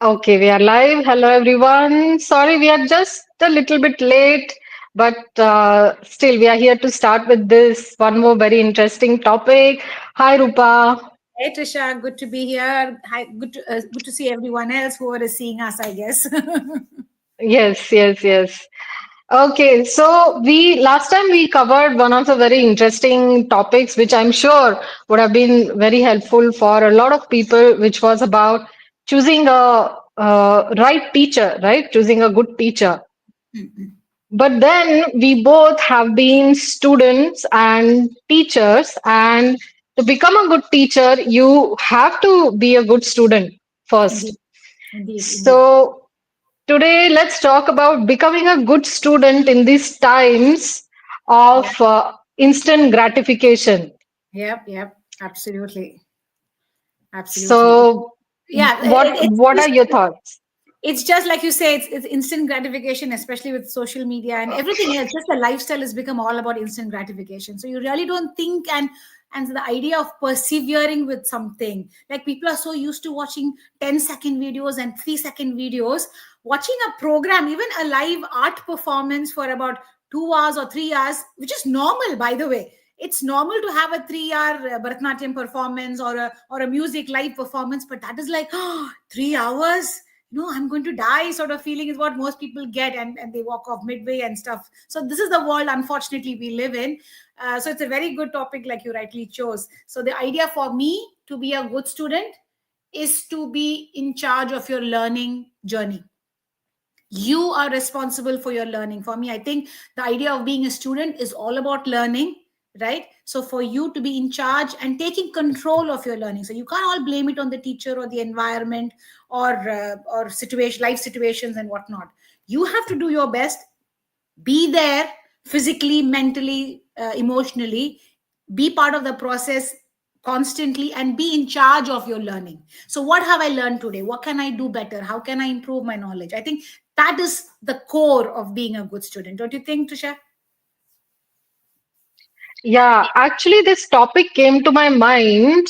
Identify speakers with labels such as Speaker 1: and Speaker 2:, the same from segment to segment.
Speaker 1: Okay, we are live. Hello, everyone. Sorry, we are just a little bit late, but still, we are here to start with this one more very interesting topic. Hi, Rupa.
Speaker 2: Hey Trisha, good to be here. Hi, good to see everyone else who are seeing us, I guess.
Speaker 1: Yes, yes, yes. Okay, so we last time we covered one of the very interesting topics, which I'm sure would have been very helpful for a lot of people, which was about choosing a right teacher, right? Choosing a good teacher. But then we both have been students and teachers, and to become a good teacher, you have to be a good student first.
Speaker 2: Indeed, indeed.
Speaker 1: So, today let's talk about becoming a good student in these times of
Speaker 2: Yeah,
Speaker 1: instant gratification.
Speaker 2: yep, absolutely, absolutely.
Speaker 1: So,
Speaker 2: Yeah,
Speaker 1: what are your thoughts?
Speaker 2: it's just like you say, it's instant gratification, especially with social media and everything else. Just the lifestyle has become all about instant gratification. So you really don't think and the idea of persevering with something, like people are so used to watching 10-second videos and 3-second videos. Watching a program, even a live art performance for about 2 hours or 3 hours, which is normal, by the way. It's normal to have a 3 hour Bharatanatyam performance or a music live performance, but that is like, oh, 3 hours. No, I'm going to die sort of feeling is what most people get, and they walk off midway and stuff. So this is the world, unfortunately, we live in. So it's a very good topic, like you rightly chose. So the idea for me to be a good student is to be in charge of your learning journey. You are responsible for your learning. For me, I think the idea of being a student is all about learning, right? So for you to be in charge and taking control of your learning, so you can't all blame it on the teacher or the environment or situation, life situations and whatnot. You have to do your best, be there physically, mentally, emotionally, be part of the process constantly, and be in charge of your learning. So what have I learned today? What can I do better? How can I improve my knowledge? I think that is the core of being a good student, don't you think, Tusha?
Speaker 1: Yeah, actually, this topic came to my mind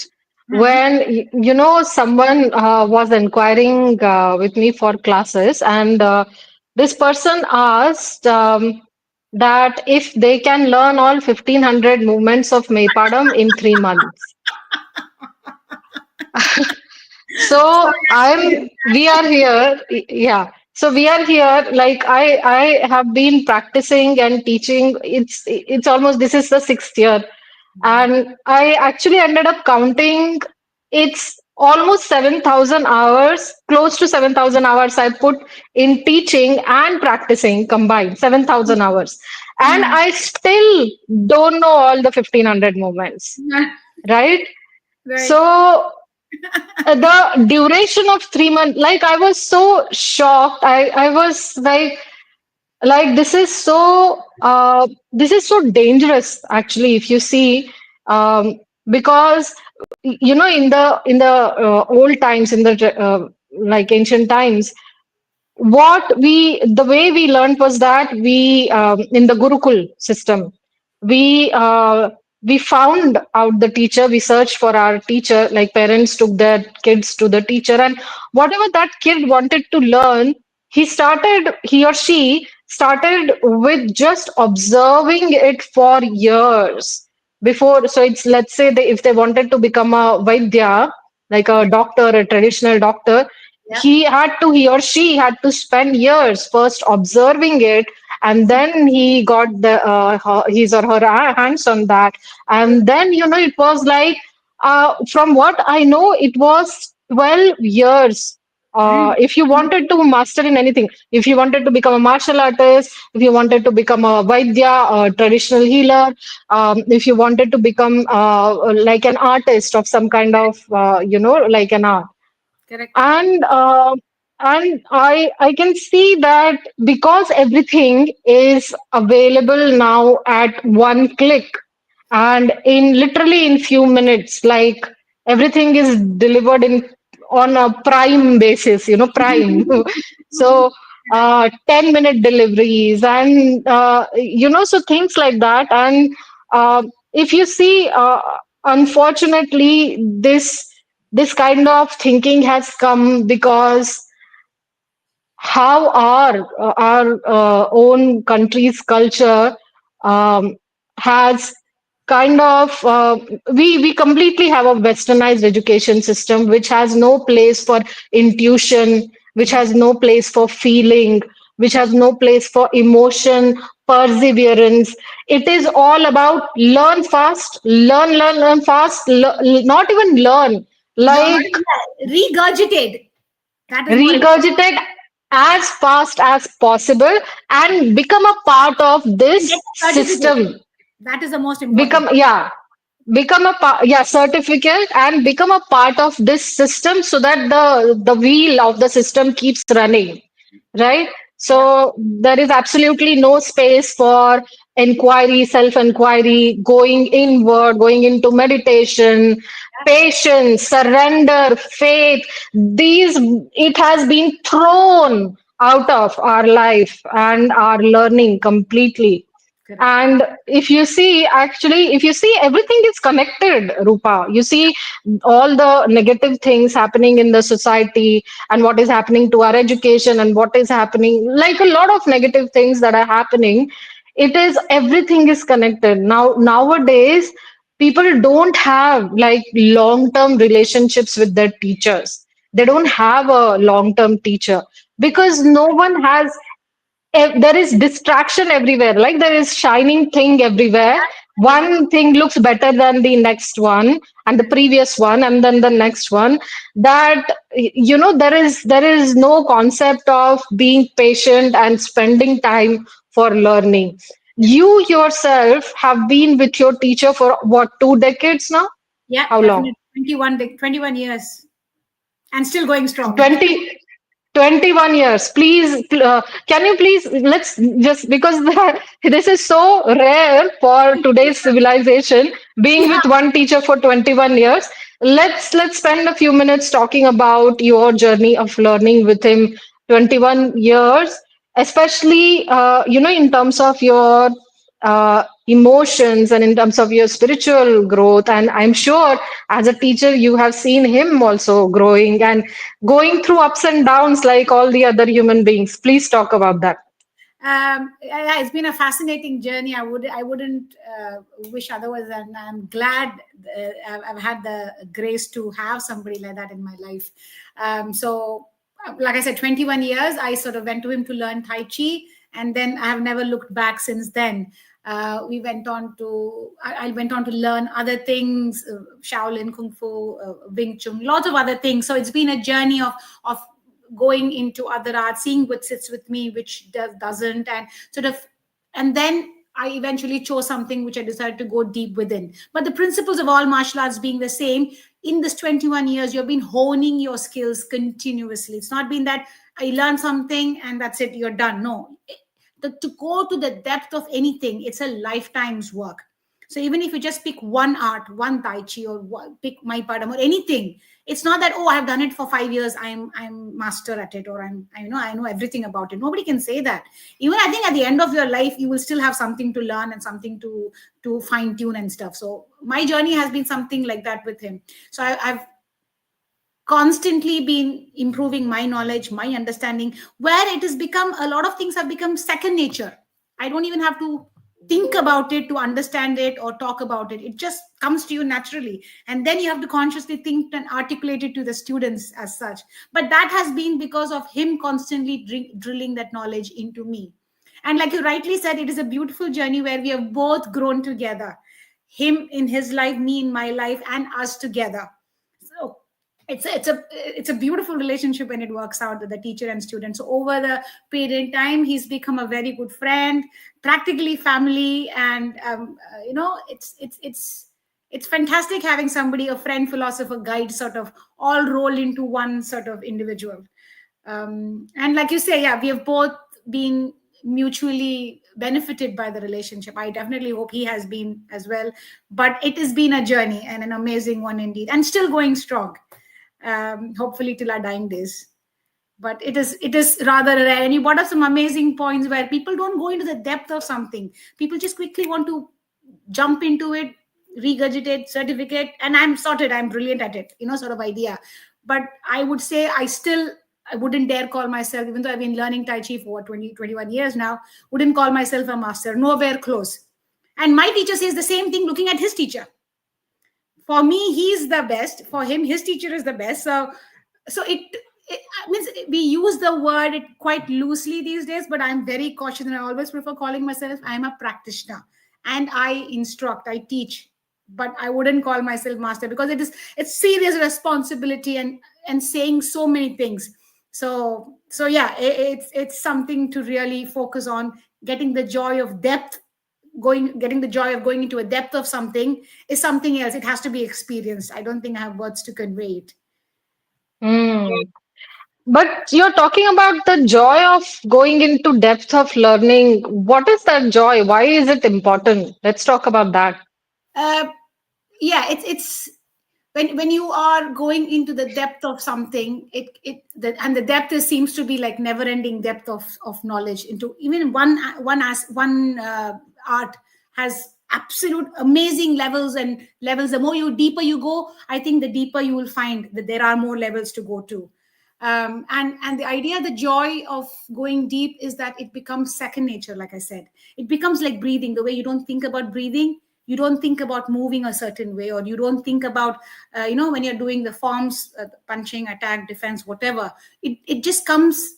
Speaker 2: Hmm.
Speaker 1: when someone was inquiring with me for classes, and this person asked that if they can learn all 1500 movements of Maypadam in 3 months. So we are here, yeah. So we are here. Like I have been practicing and teaching. It's almost this is the sixth year, and I actually ended up counting. It's almost 7,000 hours, close to 7,000 hours I put in teaching and practicing combined, 7,000 hours, and
Speaker 2: Hmm.
Speaker 1: I still don't know all the 1,500 moments, right?
Speaker 2: Right.
Speaker 1: So the duration of 3 months, like I was so shocked. I was like this is so dangerous actually, if you see, because in the old times, in the like ancient times, the way we learned was that we in the Gurukul system, we uh, we found out the teacher, we searched for our teacher, like parents took their kids to the teacher, and whatever that kid wanted to learn, he or she started with just observing it for years before. So it's, let's say, if they wanted to become a vaidya, like a
Speaker 2: Yeah.
Speaker 1: doctor, a traditional doctor,
Speaker 2: Yeah.
Speaker 1: he or she had to spend years first observing it, and then he got his or her hands on that. And then, it was like, from what I know, it was 12 years.
Speaker 2: Mm.
Speaker 1: If you wanted to master in anything, if you wanted to become a martial artist, if you wanted to become a vaidya, a traditional healer, if you wanted to become like an artist of some kind of, like an art,
Speaker 2: Correct.
Speaker 1: and I can see that because everything is available now at one click, and in literally in few minutes, like everything is delivered in on a prime basis, prime. So 10-minute deliveries, and so things like that. And if you see, unfortunately, this kind of thinking has come because how our own country's culture um, has kind of we completely have a westernized education system which has no place for intuition, which has no place for feeling, which has no place for emotion, perseverance. It is all about learn fast, learn fast, not even learn,
Speaker 2: Not
Speaker 1: like
Speaker 2: regurgitate. That is more important.
Speaker 1: regurgitate as fast as possible and become a part of
Speaker 2: And get
Speaker 1: this
Speaker 2: a certificate.
Speaker 1: system.
Speaker 2: That is the most important.
Speaker 1: Become, yeah, become a part, yeah, certificate, and become a part of this system so that the wheel of the system keeps running, right?
Speaker 2: Yeah.
Speaker 1: So there is absolutely no space for inquiry, self inquiry, going inward, going into meditation, patience, surrender, faith. These, it has been thrown out of our life and our learning completely.
Speaker 2: Correct.
Speaker 1: And if you see, actually, if you see, everything is connected, Rupa. You see all the negative things happening in the society and what is happening to our education and what is happening, like a lot of negative things that are happening. It is, everything is connected. Nowadays, people don't have like long-term relationships with their teachers. They don't have a long-term teacher because no one has, there is distraction everywhere, like there is shining thing everywhere.
Speaker 2: Yeah.
Speaker 1: One thing looks better than the next one and the previous one and then the next one, that there is no concept of being patient and spending time for learning. You yourself have been with your teacher for what, 2 decades now?
Speaker 2: Yeah,
Speaker 1: How long?
Speaker 2: definitely. 21 years and still going strong.
Speaker 1: 20 21 years. Please, can you please, let's just, because this is so rare for today's civilization, being
Speaker 2: Yeah.
Speaker 1: with one teacher for 21 years. Let's spend a few minutes talking about your journey of learning with him, 21 years, especially, in terms of your emotions and in terms of your spiritual growth. And I'm sure as a teacher, you have seen him also growing and going through ups and downs like all the other human beings. Please talk about that.
Speaker 2: Yeah, it's been a fascinating journey. I wouldn't wish otherwise, and I'm glad I've had the grace to have somebody like that in my life. Like I said, 21 years. I sort of went to him to learn Tai Chi, and then I have never looked back since then. We went on to I went on to learn other things, Shaolin Kung Fu, Wing Chun, lots of other things. So it's been a journey of going into other art, seeing what sits with me, which doesn't, and sort of, and then I eventually chose something which I decided to go deep within. But the principles of all martial arts being the same, in this 21 years, you've been honing your skills continuously. It's not been that I learned something and that's it, you're done. No. To go to the depth of anything, it's a lifetime's work. So even if you just pick one art, one Tai Chi, or pick my padam or anything, it's not that, oh, I've done it for 5 years, I'm master at it, or I know everything about it. Nobody can say that. Even I think at the end of your life, you will still have something to learn and something to fine tune and stuff. So my journey has been something like that with him. So I've constantly been improving my knowledge, my understanding, where it has become, a lot of things have become second nature. I don't even have to think about it to understand it or talk about it. It just comes to you naturally, and then you have to consciously think and articulate it to the students as such. But that has been because of him constantly drilling that knowledge into me. And like you rightly said, it is a beautiful journey where we have both grown together, him in his life, me in my life, and us together. So it's a beautiful relationship when it works out with the teacher and student. So over the period in time, he's become a very good friend, practically family. And it's fantastic having somebody, a friend, philosopher, guide, sort of all rolled into one sort of individual. And like you say, yeah, we have both been mutually benefited by the relationship. I definitely hope he has been as well. But it has been a journey and an amazing one indeed, and still going strong, hopefully till our dying days. But it is rather rare. And you brought up some amazing points where people don't go into the depth of something. People just quickly want to jump into it, regurgitate, certificate, and I'm sorted, I'm brilliant at it, sort of idea. But I would say I still I wouldn't dare call myself, even though I've been learning Tai Chi for 20, 21 years now, wouldn't call myself a master, nowhere close. And my teacher says the same thing looking at his teacher. For me, he's the best. For him, his teacher is the best. So it means we use the word it quite loosely these days, but I'm very cautious and I always prefer calling myself I'm a practitioner, and I instruct, I teach, but I wouldn't call myself master because it's serious responsibility and saying so many things. So yeah, it's something to really focus on. Getting the joy of depth, getting the joy of going into a depth of something is something else. It has to be experienced. I don't think I have words to convey it.
Speaker 1: Hmm. But you're talking about the joy of going into depth of learning. What is that joy? Why is it important? Let's talk about that.
Speaker 2: uh, yeah, it's when you are going into the depth of something, and the depth seems to be like never ending depth of knowledge into even one art has absolute amazing levels and levels. The more you deeper you go, I think the deeper you will find that there are more levels to go to. And the idea, the joy of going deep is that it becomes second nature. Like I said, it becomes like breathing. The way you don't think about breathing, you don't think about moving a certain way, or you don't think about when you're doing the forms, punching, attack, defense, whatever. It just comes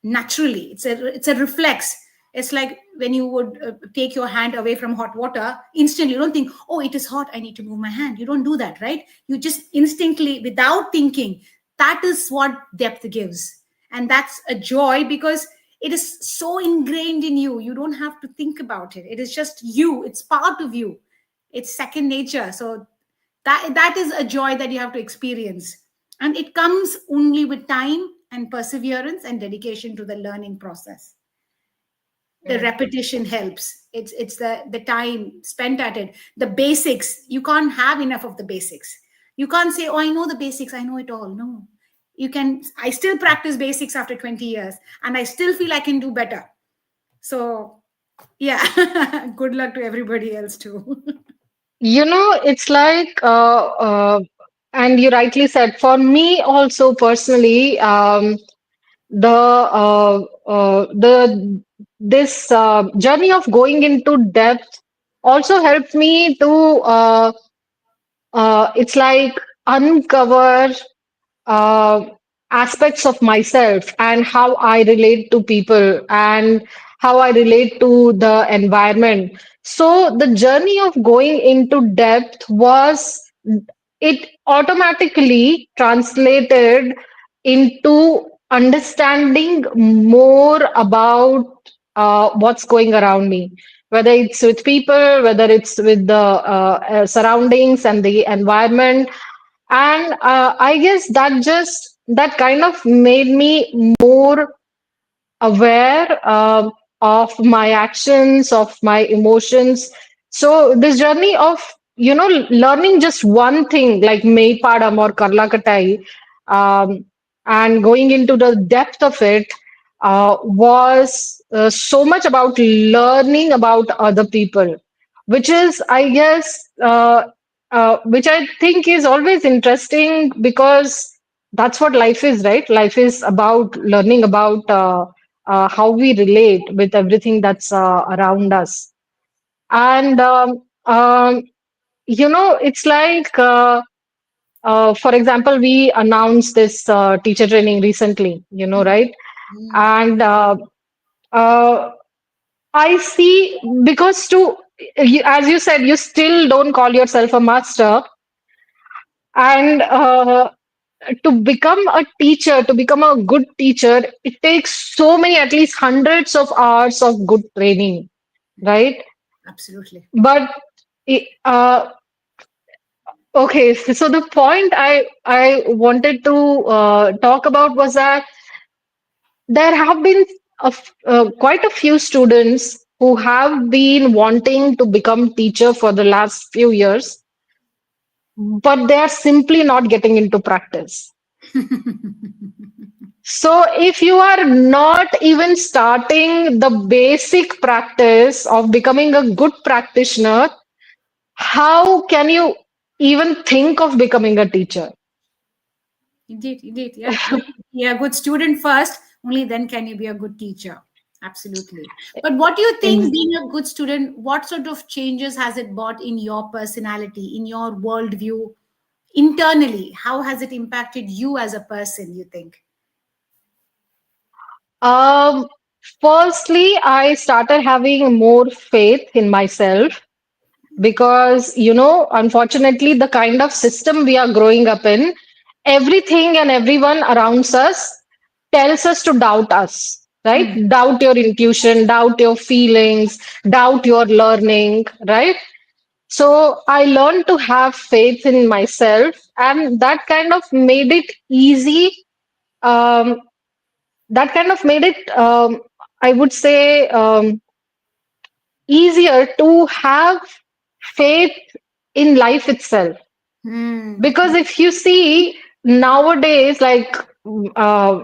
Speaker 2: naturally. It's a reflex. It's like when you would take your hand away from hot water instantly. You don't think, oh, it is hot, I need to move my hand. You don't do that, right? You just instinctively, without thinking. That is what depth gives. And that's a joy because it is so ingrained in you. You don't have to think about it. It is just you. It's part of you. It's second nature. So that is a joy that you have to experience, and it comes only with time and perseverance and dedication to the learning process. The
Speaker 1: Mm.
Speaker 2: repetition helps. It's the time spent at it. The basics, you can't have enough of the basics. You can't say, oh, I know the basics, I know it all. No, you can. I still practice basics after 20 years and I still feel I can do better. So yeah. Good luck to everybody else too.
Speaker 1: It's like, and you rightly said, for me also personally, the this journey of going into depth also helped me to it's like uncover uh, aspects of myself and how I relate to people and how I relate to the environment. So the journey of going into depth was, it automatically translated into understanding more about what's going around me, whether it's with people, whether it's with the surroundings and the environment. And I guess that kind of made me more aware of my actions, of my emotions. So this journey of learning just one thing like Meipadam or Karlakatai, um, and going into the depth of it was so much about learning about other people, which is, I guess, which I think is always interesting because that's what life is, right? Life is about learning about how we relate with everything that's around us. And it's like, for example, we announced this teacher training recently, right? And uh, I see, because as you said, you still don't call yourself a master, and to become a teacher, to become a good teacher, it takes so many, at least hundreds of hours of good training, right?
Speaker 2: Absolutely.
Speaker 1: But okay, so the point I wanted to talk about was that there have been quite a few students who have been wanting to become teacher for the last few years, but they are simply not getting into practice. So if you are not even starting the basic practice of becoming a good practitioner, how can you even think of becoming a teacher?
Speaker 2: Indeed, indeed. Yeah. You be a good student first, only then can you be a good teacher. Absolutely. But what do you think,
Speaker 1: Ex-
Speaker 2: being a good student, what sort of changes has it brought in your personality, in your worldview, internally? How has it impacted you as a person, you think?
Speaker 1: Um, Firstly, I started having more faith in myself because, unfortunately, the kind of system we are growing up in, everything and everyone around us tells us to doubt us, right?
Speaker 2: Hmm.
Speaker 1: Doubt your intuition, doubt your feelings, doubt your learning, right? So I learned to have faith in myself, and that kind of made it easy. Um, that kind of made it, I would say, easier to have faith in life itself.
Speaker 2: Hmm.
Speaker 1: Because if you see nowadays, like uh,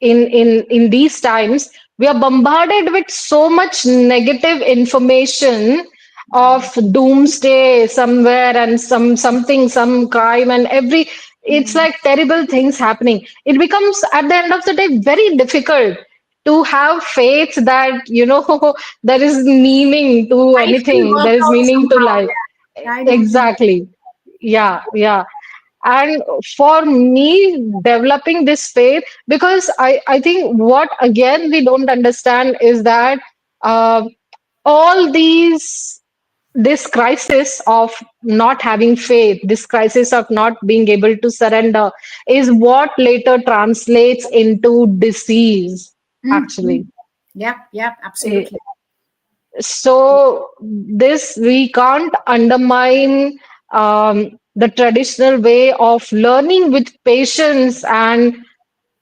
Speaker 1: in these times, we are bombarded with so much negative information of doomsday somewhere and some crime and every, it's
Speaker 2: Hmm.
Speaker 1: like terrible things happening. It becomes at the end of the day very difficult to have faith that there is meaning to
Speaker 2: Life will
Speaker 1: anything,
Speaker 2: work
Speaker 1: there is
Speaker 2: out
Speaker 1: meaning to
Speaker 2: somehow.
Speaker 1: life.
Speaker 2: Yeah. I know what you mean.
Speaker 1: Exactly. Yeah, yeah. And for me, developing this faith, because I think what again we don't understand is that uh, all this crisis of not having faith, this crisis of not being able to surrender, is what later translates into disease,
Speaker 2: Hmm. Hmm.
Speaker 1: actually.
Speaker 2: Yeah, yeah,
Speaker 1: Eh,
Speaker 2: absolutely.
Speaker 1: So this we can't undermine the traditional way of learning with patience and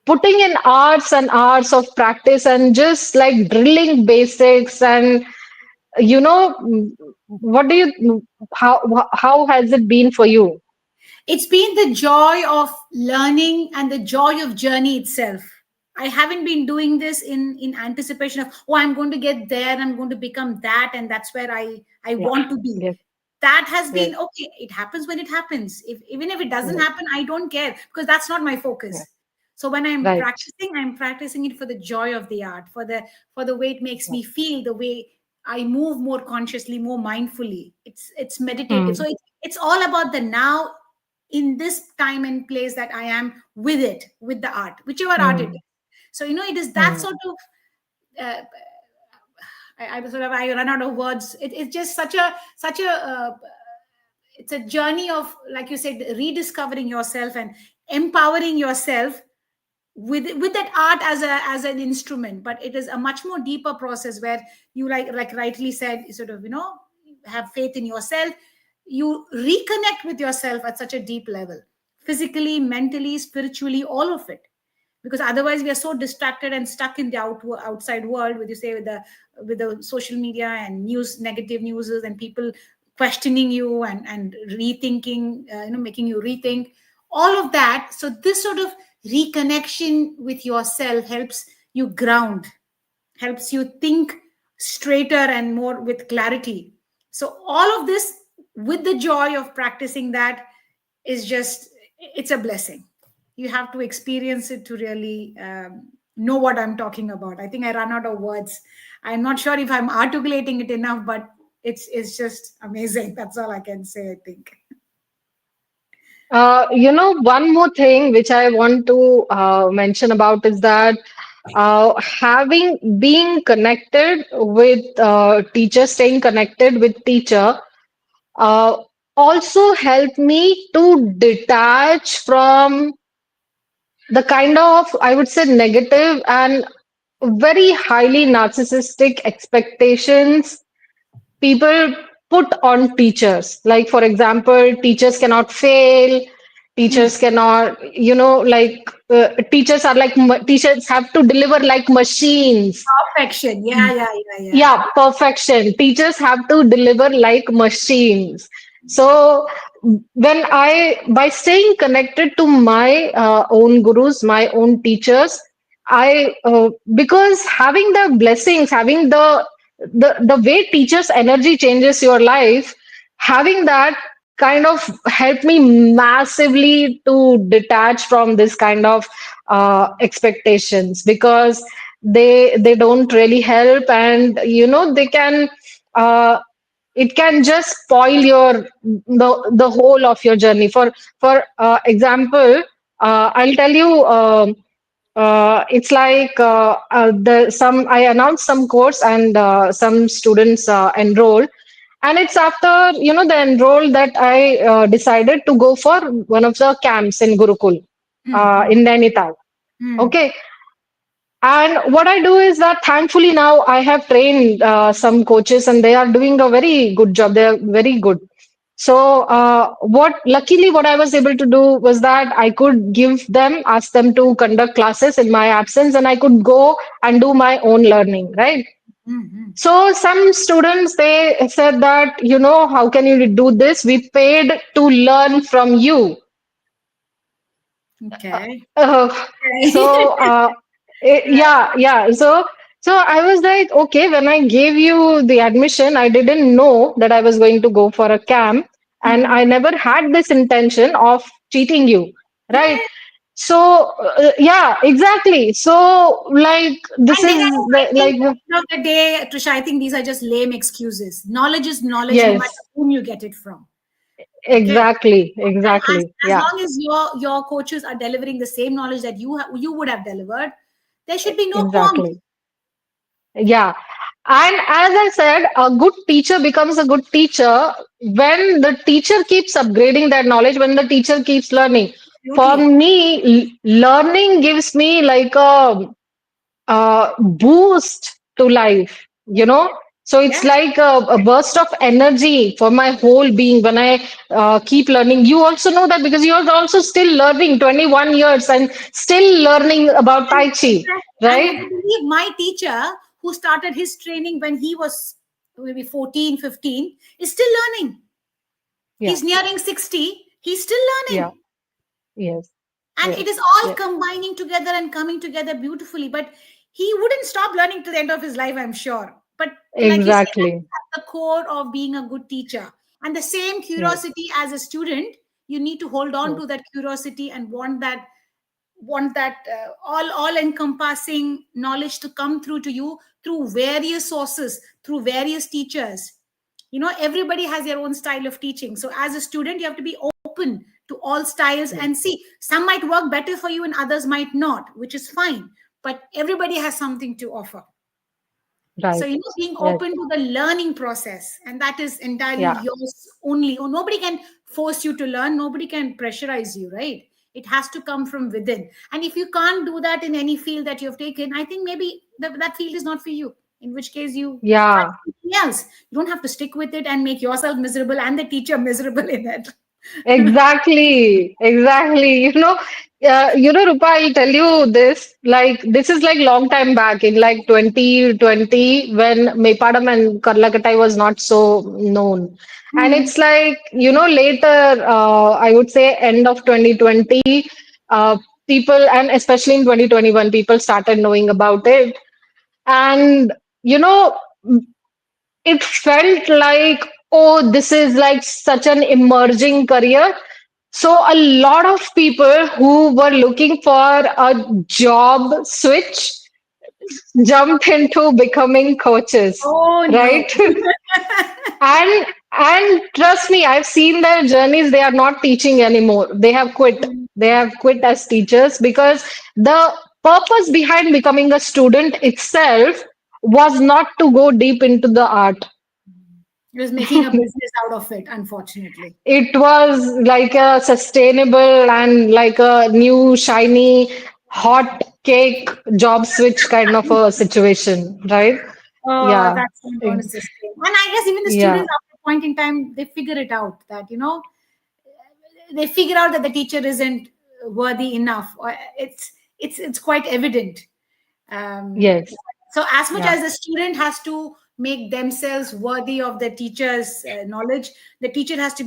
Speaker 1: putting in hours and hours of practice and just like drilling basics and you know what do you how has it been for you?
Speaker 2: It's been the joy of learning and the joy of journey itself. I haven't been doing this in anticipation of, oh, I'm going to get there, I'm going to become that, and that's where I
Speaker 1: Yeah.
Speaker 2: want to be.
Speaker 1: Yes.
Speaker 2: That has
Speaker 1: Yes.
Speaker 2: been okay. It happens when it happens. If even if it doesn't
Speaker 1: Yes.
Speaker 2: happen, I don't care, because that's not my
Speaker 1: Yes.
Speaker 2: focus. So when
Speaker 1: Right.
Speaker 2: I'm practicing it for the joy of the art, for the way it makes me feel, the way I move more consciously, more mindfully. It's meditative. So
Speaker 1: Hmm.
Speaker 2: it's all about the now, in this time and place that I am with it, with the art, whichever art it is.
Speaker 1: Hmm.
Speaker 2: So it is that
Speaker 1: Hmm.
Speaker 2: sort of. Uh, I run out of words. It's just such a it's a journey of, like you said, rediscovering yourself and empowering yourself with that art as an instrument. But it is a much more deeper process where you, like rightly said, sort of have faith in yourself. You reconnect with yourself at such a deep level, physically, mentally, spiritually, all of it. Because otherwise we are so distracted and stuck in the outside world, with you say, with the social media and news, negative news, and people questioning you and rethinking, making you rethink all of that. So this sort of reconnection with yourself helps you ground, helps you think straighter and more with clarity. So all of this, with the joy of practicing that, is just, it's a blessing. You have to experience it to really know what I'm talking about. I think I run out of words. I'm not sure if I'm articulating it enough, but it's just amazing. That's all I can say, I think.
Speaker 1: One more thing which I want to mention about is that having being connected with teacher, staying connected with teacher, uh, also helped me to detach from the kind of, I would say, negative and very highly narcissistic expectations people put on teachers. Like, for example, teachers cannot fail,
Speaker 2: Hmm.
Speaker 1: teachers cannot, teachers are like, teachers have to deliver like machines.
Speaker 2: Perfection. Yeah, yeah, yeah, yeah.
Speaker 1: Yeah, perfection. Teachers have to deliver like machines. So when by staying connected to my own gurus, my own teachers, because having the blessings, having the way teachers energy changes your life, having that kind of helped me massively to detach from this kind of expectations, because they don't really help, and they can uh, it can just spoil the whole of your journey. For example, I'll tell you, it's like the some I announced some course, and some students enroll, and it's after the enroll that I decided to go for one of the camps in Gurukul,
Speaker 2: Mm-hmm.
Speaker 1: in Nainital.
Speaker 2: Mm.
Speaker 1: Okay, and what I do is that thankfully now I have trained some coaches, and they are doing a very good job. They are very good. So what I was able to do was that I could ask them to conduct classes in my absence, and I could go and do my own learning, right?
Speaker 2: Mm-hmm.
Speaker 1: So some students, they said that, how can you do this? We paid to learn from you.
Speaker 2: Okay.
Speaker 1: Uh,
Speaker 2: Okay.
Speaker 1: so yeah, yeah. So I was like, okay, when I gave you the admission, I didn't know that I was going to go for a camp, and
Speaker 2: Mm-hmm.
Speaker 1: I never had this intention of cheating you, right?
Speaker 2: Yeah.
Speaker 1: So yeah, exactly. So like this
Speaker 2: And
Speaker 1: is
Speaker 2: I think
Speaker 1: like,
Speaker 2: at the end of the day, Trisha, I think these are just lame excuses. Knowledge is knowledge, no matter
Speaker 1: yes,
Speaker 2: whom you get it from. Okay.
Speaker 1: exactly,
Speaker 2: And
Speaker 1: exactly.
Speaker 2: as
Speaker 1: Yeah,
Speaker 2: long as your coaches are delivering the same knowledge that you would have delivered, there should be no qualms.
Speaker 1: exactly. Yeah. And as I said, a good teacher becomes a good teacher when the teacher keeps upgrading that knowledge, when the teacher keeps learning. For
Speaker 2: Absolutely.
Speaker 1: me, learning gives me like a boost to life, So it's
Speaker 2: Yeah.
Speaker 1: like a burst of energy for my whole being when I keep learning. You also know that because you're also still learning, 21 years and still learning about Tai Chi,
Speaker 2: And would
Speaker 1: right?
Speaker 2: you believe my teacher who started his training when he was maybe 14, 15, is still learning.
Speaker 1: Yeah,
Speaker 2: He's nearing 60. He's still
Speaker 1: yeah,
Speaker 2: learning.
Speaker 1: yes,
Speaker 2: And it
Speaker 1: yes,
Speaker 2: is all
Speaker 1: yes,
Speaker 2: combining together and coming together beautifully. But he wouldn't stop learning to the end of his life, I'm sure. But like you say,
Speaker 1: exactly.
Speaker 2: that's at the core of being a good teacher. And the same
Speaker 1: Yes,
Speaker 2: curiosity as a student, you need to hold on
Speaker 1: yes,
Speaker 2: to that curiosity and want that all encompassing knowledge to come through to you through various sources, through various teachers. Everybody has their own style of teaching, so as a student you have to be open to all styles
Speaker 1: yes,
Speaker 2: and see some might work better for you and others might not, which is fine, but everybody has something to offer. So,
Speaker 1: right.
Speaker 2: being
Speaker 1: Yes,
Speaker 2: open to the learning process, and that is entirely
Speaker 1: yeah,
Speaker 2: yours only. Or nobody can force you to learn, nobody can pressurize you, right? It has to come from within. And if you can't do that in any field that you've taken, I think maybe that field is not for you, in which case you find
Speaker 1: yeah.
Speaker 2: something else. You don't have to stick with it and make yourself miserable and the teacher miserable in it.
Speaker 1: Exactly, exactly. Rupa, I'll tell you this. Like, this is like long time back in like 2020 when Mepadam and Karlakatai was not so known. And
Speaker 2: Hmm.
Speaker 1: it's like, later, I would say end of 2020, people, and especially in 2021, people started knowing about it. And, you know, it felt like, oh, this is like such an emerging career. So a lot of people who were looking for a job switch jumped into becoming coaches,
Speaker 2: Oh no.
Speaker 1: right? And trust me, I've seen their journeys. They are not teaching anymore. They have quit. They have quit as teachers because the purpose behind becoming a student itself was not to go deep into the art.
Speaker 2: He was making a business out of it, unfortunately.
Speaker 1: It was like a sustainable and like a new shiny hot cake job switch kind of a situation, right?
Speaker 2: Oh,
Speaker 1: Yeah.
Speaker 2: that's not going to sustain. And I guess even the
Speaker 1: Yeah.
Speaker 2: students, after a point in time, they figure it out that, they figure out that the teacher isn't worthy enough. Or it's quite evident. Um,
Speaker 1: Yes.
Speaker 2: so as much
Speaker 1: Yeah.
Speaker 2: as the student has to make themselves worthy of the teacher's knowledge, the teacher has to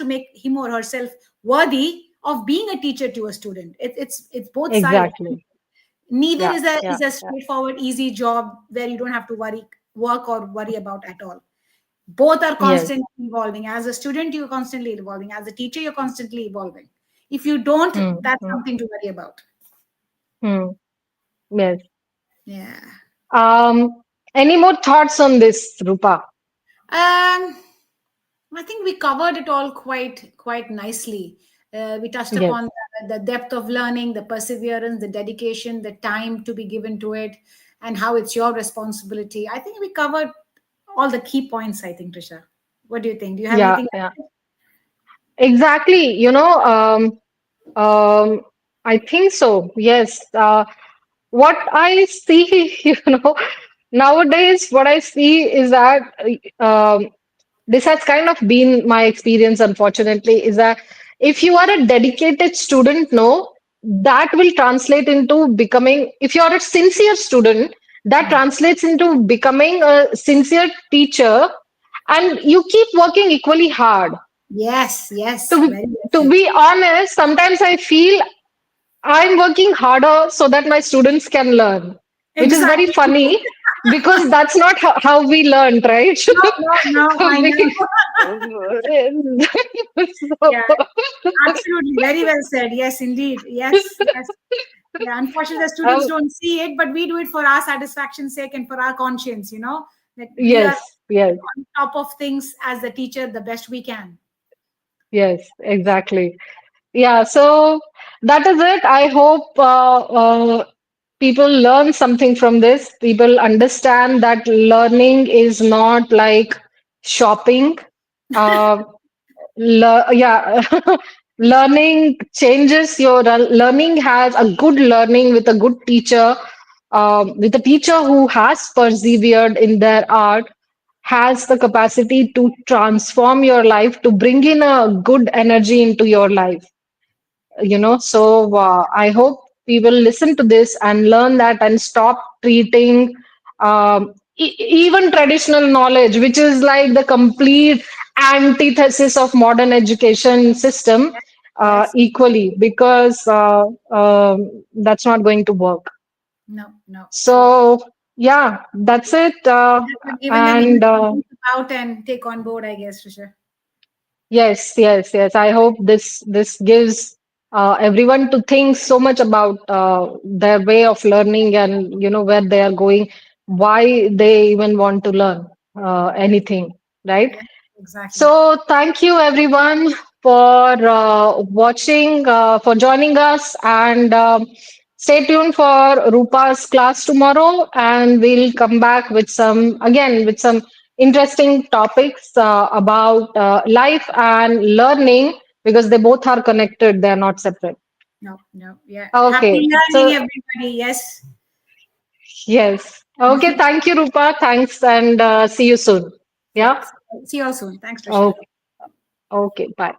Speaker 2: make him or herself worthy of being a teacher to a student. It's both sides.
Speaker 1: Exactly.
Speaker 2: Neither
Speaker 1: Yeah.
Speaker 2: is a
Speaker 1: Yeah. Yeah.
Speaker 2: straightforward easy job where you don't have to work or worry about at all. Both are
Speaker 1: Yes.
Speaker 2: constantly evolving. As a student, you're constantly evolving. As a teacher, you're constantly evolving. If you don't,
Speaker 1: Hmm.
Speaker 2: that's
Speaker 1: Hmm.
Speaker 2: something to worry about.
Speaker 1: Hmm. Yes.
Speaker 2: Yeah.
Speaker 1: Any more thoughts on this, Rupa?
Speaker 2: Um, I think we covered it all quite nicely. We touched
Speaker 1: Yes.
Speaker 2: upon the depth of learning, the perseverance, the dedication, the time to be given to it, and how it's your responsibility. I think we covered all the key points. I think, Trisha. What do you think? Do you have
Speaker 1: Yeah.
Speaker 2: anything?
Speaker 1: Yeah. Exactly. Um, I think so. Yes. What I see, nowadays, what I see is that this has kind of been my experience, unfortunately, is that if you are a dedicated student, no, that will translate into becoming, if you are a sincere student, that
Speaker 2: Hmm.
Speaker 1: translates into becoming a sincere teacher, and you keep working equally hard.
Speaker 2: Yes, yes,
Speaker 1: To,
Speaker 2: very well
Speaker 1: to
Speaker 2: said.
Speaker 1: be honest, sometimes I feel I'm working harder so that my students can learn, which is very
Speaker 2: Exactly.
Speaker 1: funny because that's not how we learned, right?
Speaker 2: No, no, no, I know.
Speaker 1: We-
Speaker 2: Yeah,
Speaker 1: so,
Speaker 2: absolutely. Very well said. Yes, indeed. Yes, yes. Yeah, unfortunately, the students
Speaker 1: um,
Speaker 2: don't see it, but we do it for our satisfaction's sake and for our conscience, that we are
Speaker 1: yes, yes,
Speaker 2: on top of things as the teacher the best we can.
Speaker 1: yes, exactly. Yeah, so that is it. I hope people learn something from this. People understand that learning is not like shopping. Uh, yeah, learning changes your learning has a good learning with a good teacher, with a teacher who has persevered in their art, has the capacity to transform your life, to bring in a good energy into your life. So I hope we will listen to this and learn that and stop treating even traditional knowledge, which is like the complete antithesis of modern education system,
Speaker 2: Yes.
Speaker 1: equally, because that's not going to work.
Speaker 2: No, no, true.
Speaker 1: So yeah, that's it.
Speaker 2: Just have given them enough
Speaker 1: And
Speaker 2: to think about and take on board, I guess, Trisha.
Speaker 1: Yes, yes, yes. I hope this gives everyone to think so much about their way of learning, and where they are going, why they even want to learn anything, right?
Speaker 2: Yeah, exactly.
Speaker 1: So thank you everyone for watching, for joining us, and stay tuned for Rupa's class tomorrow, and we'll come back with some interesting topics about life and learning, because they both are connected, they're not separate.
Speaker 2: No, no. Yeah. Happy
Speaker 1: Okay,
Speaker 2: learning,
Speaker 1: so
Speaker 2: everybody. Yes.
Speaker 1: yes. Okay, thank you, Rupa. Thanks, and see you soon.
Speaker 2: Yeah.
Speaker 1: Yeah.
Speaker 2: See you all soon. Thanks, Trisha.
Speaker 1: Okay. Okay. Bye.